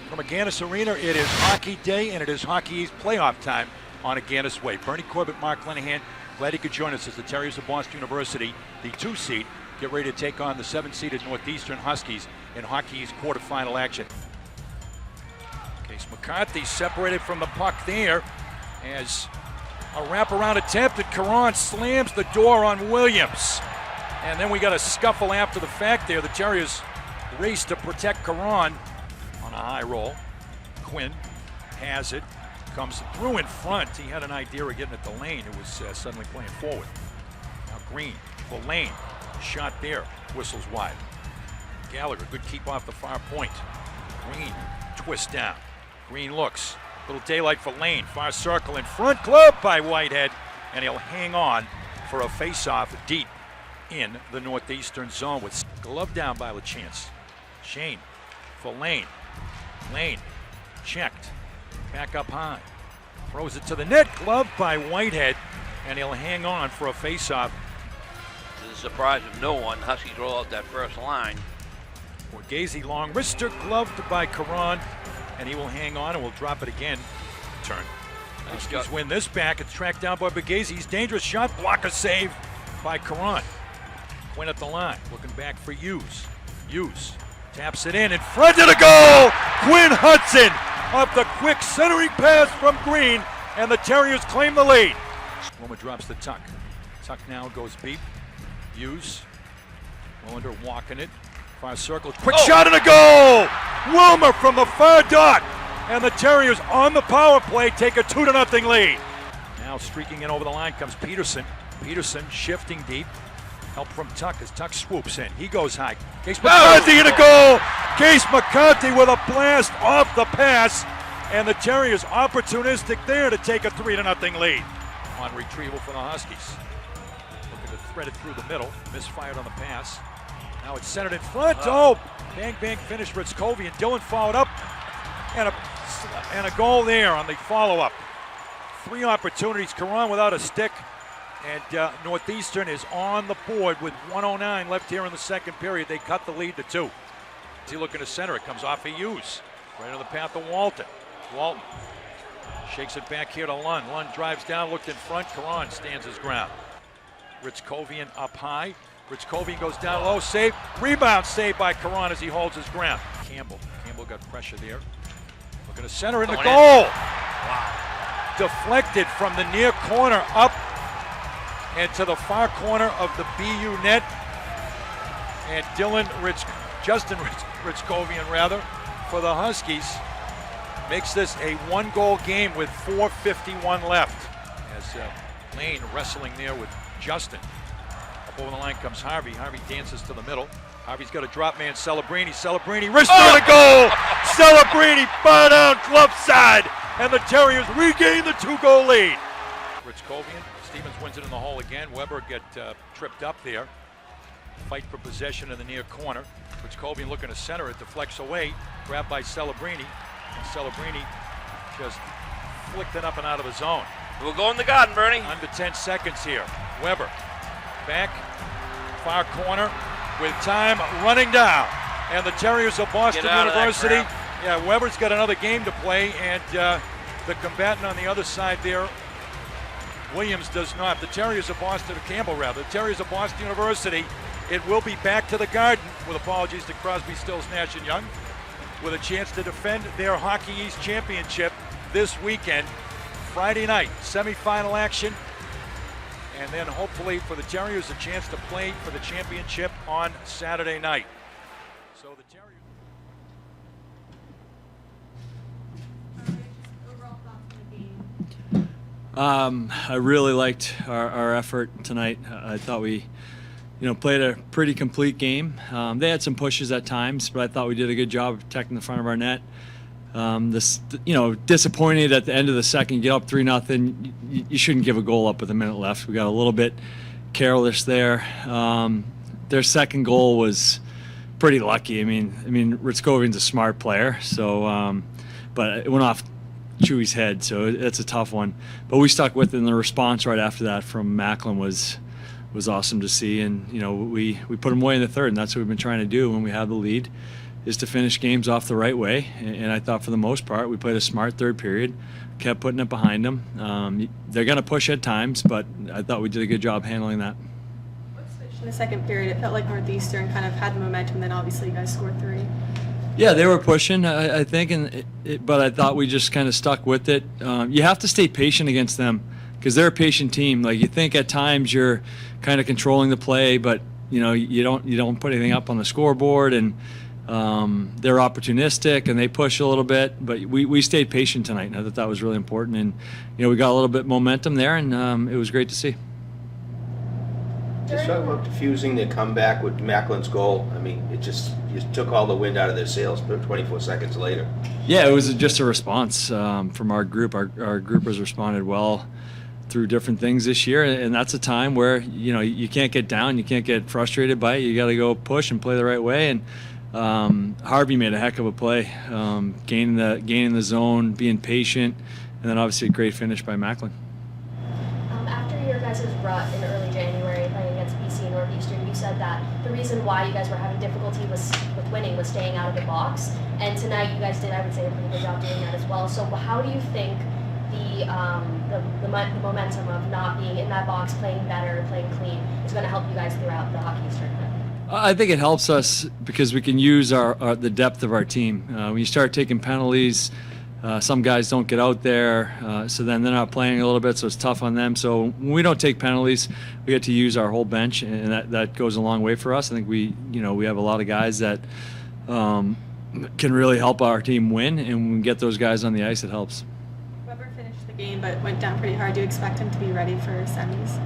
From Agganis Arena, it is hockey day, and it is Hockey East playoff time on Agganis Way. Bernie Corbett, Mark Linehan, glad he could join us as the Terriers of Boston University, the 2 seed, get ready to take on the 7-seeded Northeastern Huskies in Hockey East quarterfinal action. Case McCarthy separated from the puck there as a wraparound attempt, and Caron slams the door on Williams. And then we got a scuffle after the fact there. The Terriers race to protect Caron on a high roll. Quinn has it, comes through in front. He had an idea of getting at the lane, who was suddenly playing forward. Now Green for Lane, shot there, whistles wide. Gallagher, good keep off the far point. Green twists down. Green looks, little daylight for Lane, far circle in front, glove by Whitehead, and he'll hang on for a face-off deep in the Northeastern zone with glove down by LaChance. Shane for Lane. Lane checked, back up high, throws it to the net, glove by Whitehead, and he'll hang on for a face-off. To the surprise of no one, Huskies roll out that first line. Borghese long wrister, gloved by Caron, and he will hang on and will drop it again. Turn. Huskies win this back. It's tracked down by Borghese's dangerous shot, blocker save by Caron. Quinn at the line, looking back for Hughes. Hughes taps it in front of the goal! Quinn Hudson off the quick centering pass from Green, and the Terriers claim the lead. Wilmer drops the tuck. Tuck now goes beep. Hughes, Willender walking it. Far circle, quick shot and a goal! Wilmer from the far dot, and the Terriers on the power play take a 2-0 lead. Now streaking in over the line comes Peterson. Peterson shifting deep. Help from Tuck as Tuck swoops in. He goes high. Case McCarthy in a goal! Case McCarthy with a blast off the pass, and the Terriers opportunistic there to take a 3-0 lead. On retrieval for the Huskies. Looking to thread it through the middle. Misfired on the pass. Now it's centered in front. Oh, bang, bang finish. Ritzkovian. Dylan followed up, and a goal there on the follow-up. 3 opportunities. Caron without a stick, and Northeastern is on the board with 1:09 left here in the second period. They cut the lead to 2. Is he looking to center? It comes off of Hughes. Right on the path of Walton. Walton shakes it back here to Lund. Lund drives down, looked in front. Caron stands his ground. Ritzkovian up high. Ritzkovian goes down low, save, rebound saved by Caron as he holds his ground. Campbell got pressure there. Looking to center in the goal. Wow. Deflected from the near corner up and to the far corner of the BU net. And Justin Ritzkovian rather, for the Huskies, makes this a 1-goal game with 4:51 left. As Lane wrestling there with Justin. Over the line comes Harvey. Harvey dances to the middle. Harvey's got a drop man, Celebrini. Celebrini, wrist on the goal! Celebrini far down glove side, and the Terriers regain the 2-goal lead. Ritzkovian, Stevens wins it in the hole again. Weber get tripped up there. Fight for possession in the near corner. Ritzkovian looking to center it, deflects away, grabbed by Celebrini, and Celebrini just flicked it up and out of the zone. We'll go in the garden, Bernie. Under 10 seconds here. Weber back, far corner, with time running down. And the Terriers of Boston University. Yeah, Weber's got another game to play, and the combatant on the other side there, Williams, does not. The Terriers of Boston, Campbell rather, the Terriers of Boston University, it will be back to the Garden, with apologies to Crosby, Stills, Nash and Young, with a chance to defend their Hockey East championship this weekend. Friday night, semifinal action. And then hopefully for the Terriers a chance to play for the championship on Saturday night. So the Terriers. I really liked our effort tonight. I thought we, played a pretty complete game. They had some pushes at times, but I thought we did a good job of protecting the front of our net. Disappointed at the end of the second, you get up 3-0. You shouldn't give a goal up with a minute left. We got a little bit careless there. Their second goal was pretty lucky. I mean, Ritzkovian's a smart player, so but it went off Chewy's head, so it's a tough one. But we stuck with it, and the response right after that from Macklin was awesome to see. And we put them away in the third, and that's what we've been trying to do when we have the lead, is to finish games off the right way. And I thought for the most part we played a smart third period, kept putting it behind them. They're going to push at times, but I thought we did a good job handling that. What switched in the second period? It felt like Northeastern kind of had the momentum, then obviously you guys scored 3. Yeah, they were pushing, I think, but I thought we just kind of stuck with it. You have to stay patient against them because they're a patient team. Like, you think at times you're kind of controlling the play, but you don't put anything up on the scoreboard, and they're opportunistic and they push a little bit. But we stayed patient tonight, and I thought that was really important. And we got a little bit of momentum there, and it was great to see. Just talk about diffusing the comeback with Macklin's goal. I mean, it just took all the wind out of their sails 24 seconds later. Yeah, it was just a response from our group. Our group has responded well through different things this year, and that's a time where you can't get down, you can't get frustrated by it. You got to go push and play the right way. And Harvey made a heck of a play, gaining the zone, being patient, and then obviously a great finish by Macklin. After your guys' rut in early January playing against BC and Northeastern, you said that the reason why you guys were having difficulty with winning was staying out of the box. And tonight you guys did, I would say, a pretty good job doing that as well. So how do you think the momentum of not being in that box, playing better, playing clean, is going to help you guys throughout the hockey tournament? I think it helps us because we can use the depth of our team. When you start taking penalties, some guys don't get out there, so then they're not playing a little bit, so it's tough on them. So when we don't take penalties, we get to use our whole bench, and that goes a long way for us. I think we have a lot of guys that can really help our team win, and when we get those guys on the ice, it helps. Weber finished the game but went down pretty hard. Do you expect him to be ready for semis?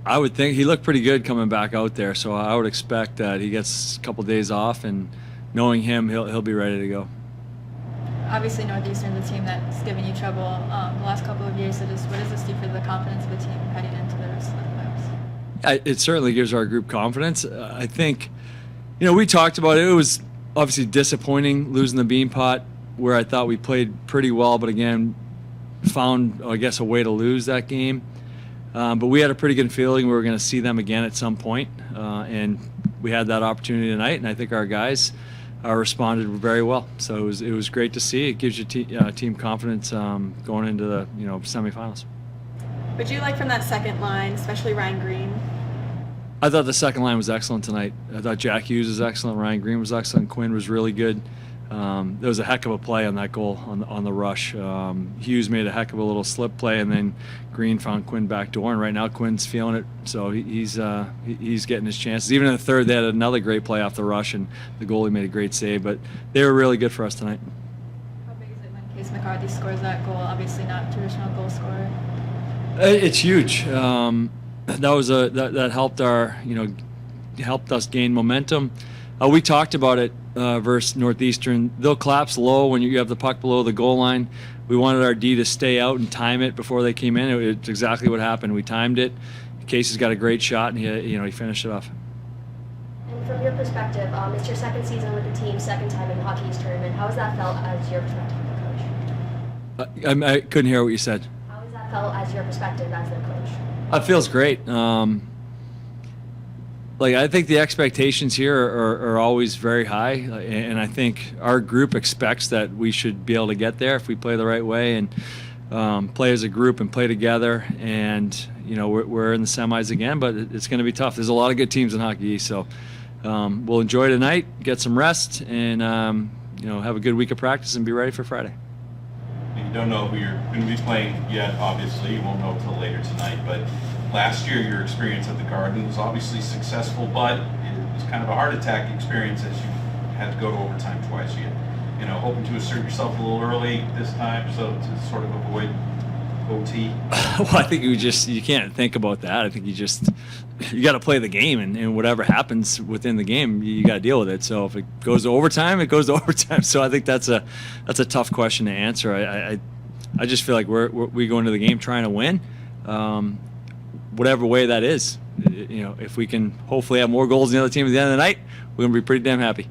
I would think he looked pretty good coming back out there, so I would expect that he gets a couple days off, and knowing him, he'll be ready to go. Obviously, Northeastern is a team that's given you trouble the last couple of years. So what does this do for the confidence of the team heading into the rest of the playoffs? It certainly gives our group confidence. I think, we talked about it. It was obviously disappointing losing the Beanpot, where I thought we played pretty well, but again, found, I guess, a way to lose that game. But we had a pretty good feeling we were going to see them again at some point, and we had that opportunity tonight, and I think our guys responded very well. So it was great to see. It gives you team confidence going into the semifinals. But you like from that second line, especially Ryan Green? I thought the second line was excellent tonight. I thought Jack Hughes was excellent, Ryan Green was excellent, Quinn was really good. There was a heck of a play on that goal on the rush. Hughes made a heck of a little slip play, and then Green found Quinn back door, and right now Quinn's feeling it, so he's getting his chances. Even in the third, they had another great play off the rush, and the goalie made a great save, but they were really good for us tonight. How big is it when Case McCarthy scores that goal? Obviously not traditional goal scorer. It's huge. That helped helped us gain momentum. We talked about it versus Northeastern. They'll collapse low when you have the puck below the goal line. We wanted our D to stay out and time it before they came in. It's exactly what happened. We timed it. Casey's got a great shot, and he finished it off. And from your perspective, it's your second season with the team, second time in the Hockey's tournament. How has that felt as your perspective of the coach? I couldn't hear what you said. How has that felt as your perspective as the coach? It feels great. I think the expectations here are always very high, and I think our group expects that we should be able to get there if we play the right way and play as a group and play together. And we're in the semis again, but it's going to be tough. There's a lot of good teams in Hockey East, so we'll enjoy tonight, get some rest, and have a good week of practice and be ready for Friday. You don't know who you're going to be playing yet, obviously. You won't know until later tonight. But last year, your experience at the Garden was obviously successful, but it was kind of a heart attack experience as you had to go to overtime twice. You hoping to assert yourself a little early this time, so to sort of avoid OT. Well, I think you can't think about that. I think you got to play the game, and whatever happens within the game, you got to deal with it. So if it goes to overtime, it goes to overtime. So I think that's a tough question to answer. I just feel like we go into the game trying to win, whatever way that is. If we can hopefully have more goals than the other team at the end of the night, we're gonna be pretty damn happy.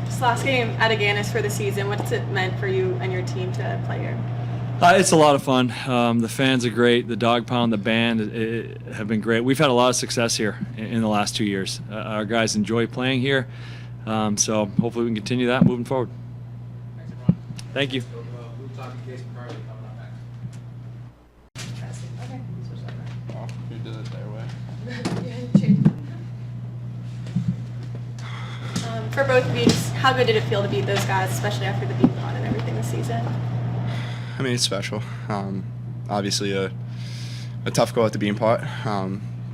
This last game at Aganis for the season, what's it meant for you and your team to play here? It's a lot of fun. The fans are great. The dog pound, the band have been great. We've had a lot of success here in the last 2 years. Our guys enjoy playing here, so hopefully we can continue that moving forward. Thank you. Oh, you did it their way. For both of you, just how good did it feel to beat those guys, especially after the beat pot and everything this season? I mean, it's special. Obviously, a tough goal at the bean pot,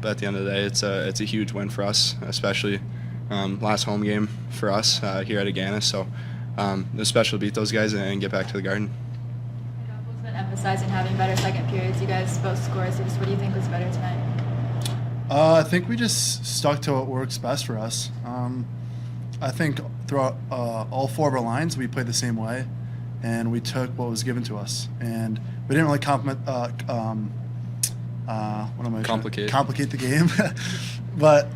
but at the end of the day, it's a huge win for us, especially last home game for us here at Aganis. So it was special to beat those guys and get back to the Garden. Who's been emphasizing having better second periods? You guys both scored, so just what do you think was better tonight? I think we just stuck to what works best for us. I think throughout all 4 of our lines, we played the same way, and we took what was given to us. And we didn't really complicate the game. But,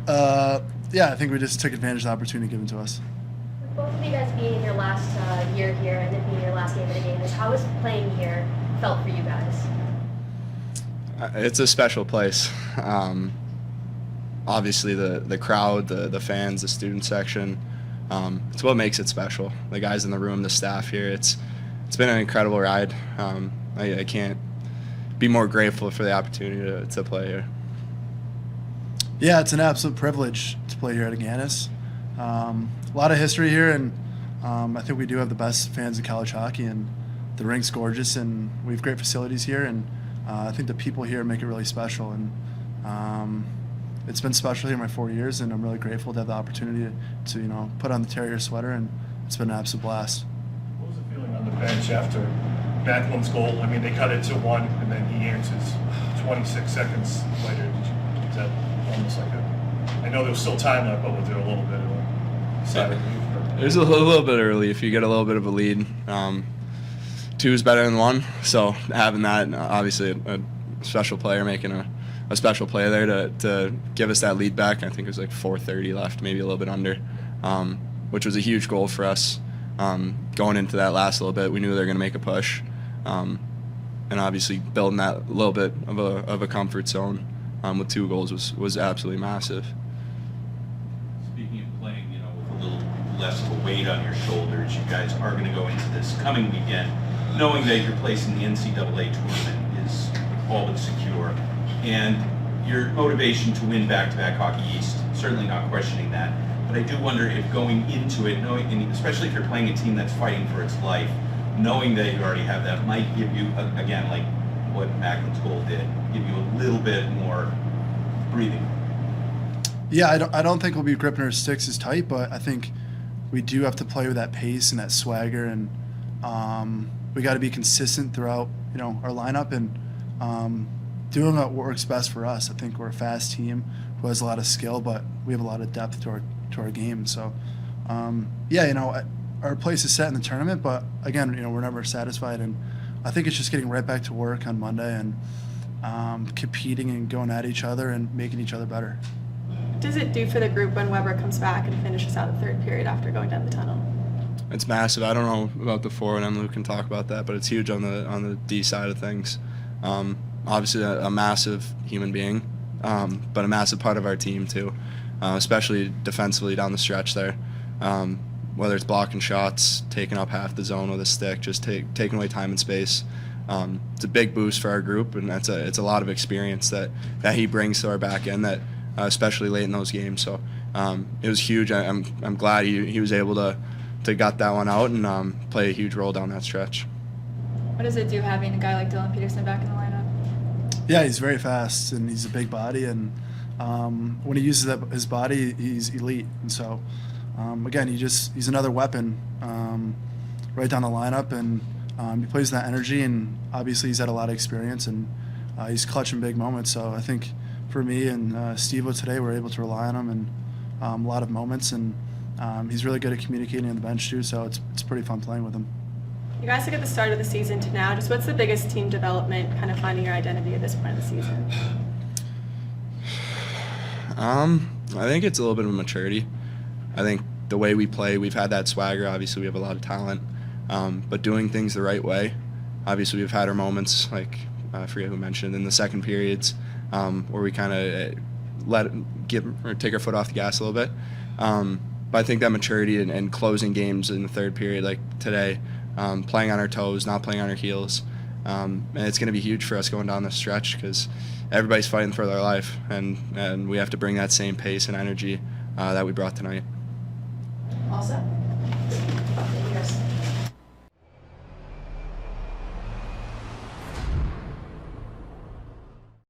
yeah, I think we just took advantage of the opportunity given to us. With both of you guys being in your last year here and it being your last game of the game, how has playing here felt for you guys? It's a special place. Obviously, the crowd, the fans, the student section, it's what makes it special. The guys in the room, the staff here, it's been an incredible ride. I can't be more grateful for the opportunity to play here. Yeah, it's an absolute privilege to play here at Aganis. A lot of history here, and I think we do have the best fans in college hockey, and the rink's gorgeous, and we have great facilities here, and I think the people here make it really special. And it's been special here my 4 years, and I'm really grateful to have the opportunity to put on the Terrier sweater, and it's been an absolute blast. What was the feeling on the bench after Macklin's goal? I mean, they cut it to 1, and then he answers 26 seconds later. Is that almost like I know there was still time left, but was there a little bit of a sigh of relief? It was a little bit early. If you get a little bit of a lead, 2 is better than 1. So having that, obviously, a special player making a special play there to give us that lead back. I think it was like 4:30 left, maybe a little bit under, which was a huge goal for us. Going into that last little bit, we knew they were going to make a push, and obviously building that little bit of a comfort zone with 2 goals was absolutely massive. Speaking of playing, with a little less of a weight on your shoulders, you guys are going to go into this coming weekend knowing that your place in the NCAA tournament is all but secure. And your motivation to win back-to-back Hockey East, certainly not questioning that. But I do wonder if going into it, especially if you're playing a team that's fighting for its life, knowing that you already have that might give you, again, like what Macklin's goal did, give you a little bit more breathing. Yeah, I don't think we'll be gripping our sticks as tight, but I think we do have to play with that pace and that swagger, and we got to be consistent throughout, our lineup, and doing what works best for us. I think we're a fast team who has a lot of skill, but we have a lot of depth to our game. So, our place is set in the tournament, but again, we're never satisfied, and I think it's just getting right back to work on Monday and competing and going at each other and making each other better. What does it do for the group when Weber comes back and finishes out the 3rd period after going down the tunnel? It's massive. I don't know about the forward, and Luke can talk about that, but it's huge on the D side of things. Obviously a massive human being, but a massive part of our team too, especially defensively down the stretch there. Whether it's blocking shots, taking up half the zone with a stick, just taking away time and space. It's a big boost for our group, and it's a lot of experience that he brings to our back end, that especially late in those games. So it was huge. I'm glad he was able to gut that one out and play a huge role down that stretch. What does it do having a guy like Dylan Peterson back in the lineup? Yeah, he's very fast, and he's a big body, and when he uses his body, he's elite. And so, again, he's another weapon right down the lineup, and he plays that energy, and obviously he's had a lot of experience, and he's clutch in big moments. So I think for me and Steve-O today, we're able to rely on him in a lot of moments, and he's really good at communicating on the bench too, so it's pretty fun playing with him. You guys look at the start of the season to now, just what's the biggest team development, kind of finding your identity at this point of the season? I think it's a little bit of maturity. I think the way we play, we've had that swagger. Obviously, we have a lot of talent, but doing things the right way, obviously we've had our moments, like I forget who mentioned, in the second periods where we kind of take our foot off the gas a little bit. But I think that maturity and closing games in the third period, like today, playing on our toes, not playing on our heels, and it's going to be huge for us going down this stretch because everybody's fighting for their life, and we have to bring that same pace and energy that we brought tonight. All set. Thank you guys.